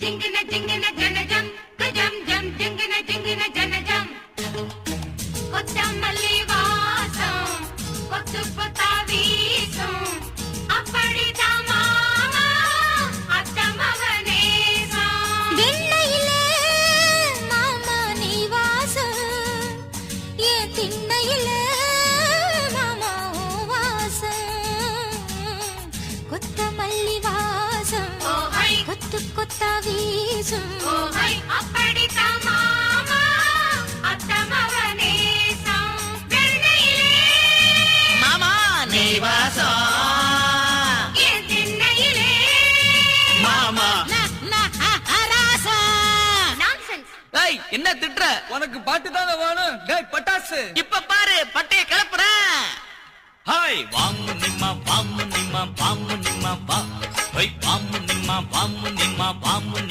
ஜிங்கின ஜிங்கின ஜனஜம் கஜம் ஜம் ஜிங்கின ஜிங்கின ஜனஜம் கொத்தமல்லி வாசம் கொத்து கொத்தா வீசும் அப்படிதான் மாமா அத்த மகனேசம் வெண்ணையிலே மாமா நீ வாசம் ஏன் திண்ணையிலே மாமா உன் வாசம் கொத்தமல்லி வாசம் ஓஹை கொத்து கொத்தா வீசும் ஓஹை அப்படிதான் மாமா அத்த மகனேசம் வெண்ணையிலே மாமா நீ வாசம் என் திண்ணையிலே மாமா நான்சென்ஸ் ஏய் என்ன திட்டுற? உனக்கு பாட்டு தானே வேணும். டேய் பட்டாசு, இப்ப பாரு பட்டைய கிளப்புறேன். ஹாய் வாமு நிம்மா வா. ஹோய் வாமு நிம்மா